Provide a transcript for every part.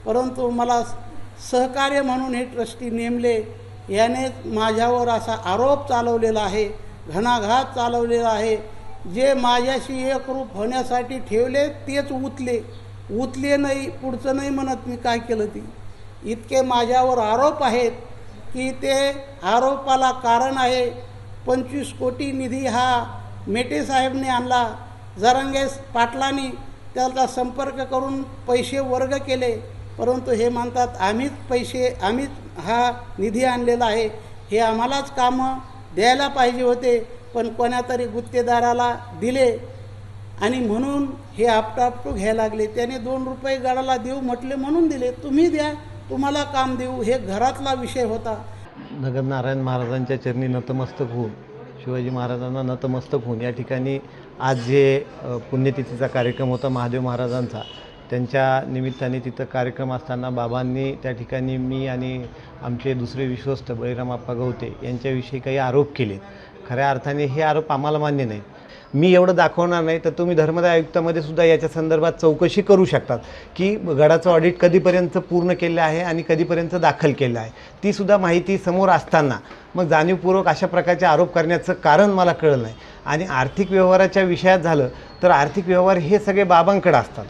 परंतु मला सहकार्य म्हणून हे ट्रस्टी नेमले, याने माझ्यावर असा आरोप चालवलेला आहे, घणाघात चालवलेला आहे। जे माझ्याशी एकरूप होण्यासाठी ठेवले तेच उतले नाही, पुढचं नाही म्हणत मी काय केलं ती। इतके माझ्यावर आरोप आहेत की ते आरोपाला कारण आहे 25 कोटी निधी हा मेटे साहेबने आणला, जरांगे पाटलांनी त्याचा संपर्क करून पैसे वर्ग केले, परंतु हे म्हणतात आम्हीच हा निधी आणलेला आहे, हे आम्हालाच कामं द्यायला पाहिजे होते, पण कोणातरी गुत्तेदाराला दिले आणि म्हणून हे आपटापटू घ्यायला लागले। त्याने 2 रुपये गडाला देऊ म्हटले म्हणून दिले, तुम्ही द्या, तुम्हाला काम देऊ, हे घरातला विषय होता। नगरनारायण महाराजांच्या चरणी नतमस्तक होऊन, शिवाजी महाराजांना नतमस्तक होऊन या ठिकाणी आज जे पुण्यतिथीचा कार्यक्रम होता महादेव महाराजांचा, त्यांच्या निमित्ताने तिथं कार्यक्रम असताना बाबांनी त्या ठिकाणी मी आणि आमचे दुसरे विश्वस्त बळीराम आप्पा गवते यांच्याविषयी काही आरोप केले। खऱ्या अर्थाने हे आरोप आम्हाला मान्य नाहीत। मी एवढं दाखवणार नाही तर तुम्ही धर्मदाय आयुक्तामध्ये सुद्धा याच्या संदर्भात चौकशी करू शकतात की गडाचं ऑडिट कधीपर्यंत पूर्ण केलं आहे आणि कधीपर्यंत दाखल केलं आहे, ती सुद्धा माहिती समोर असताना मग जाणीवपूर्वक अशा प्रकारचे आरोप करण्याचं कारण मला कळलं नाही। आणि आर्थिक व्यवहाराच्या विषयात झालं तर आर्थिक व्यवहार हे सगळे बाबांकडे असतात,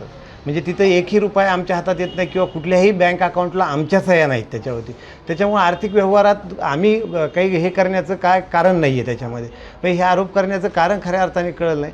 म्हणजे तिथं एकही रुपया आमच्या हातात येत नाही किंवा कुठल्याही बँक अकाउंटला आमच्या सह्या नाहीत त्याच्यावरती। त्याच्यामुळे आर्थिक व्यवहारात आम्ही काही हे करण्याचं काय कारण नाही आहे त्याच्यामध्ये, पण हे आरोप करण्याचं कारण खऱ्या अर्थाने कळलं नाही।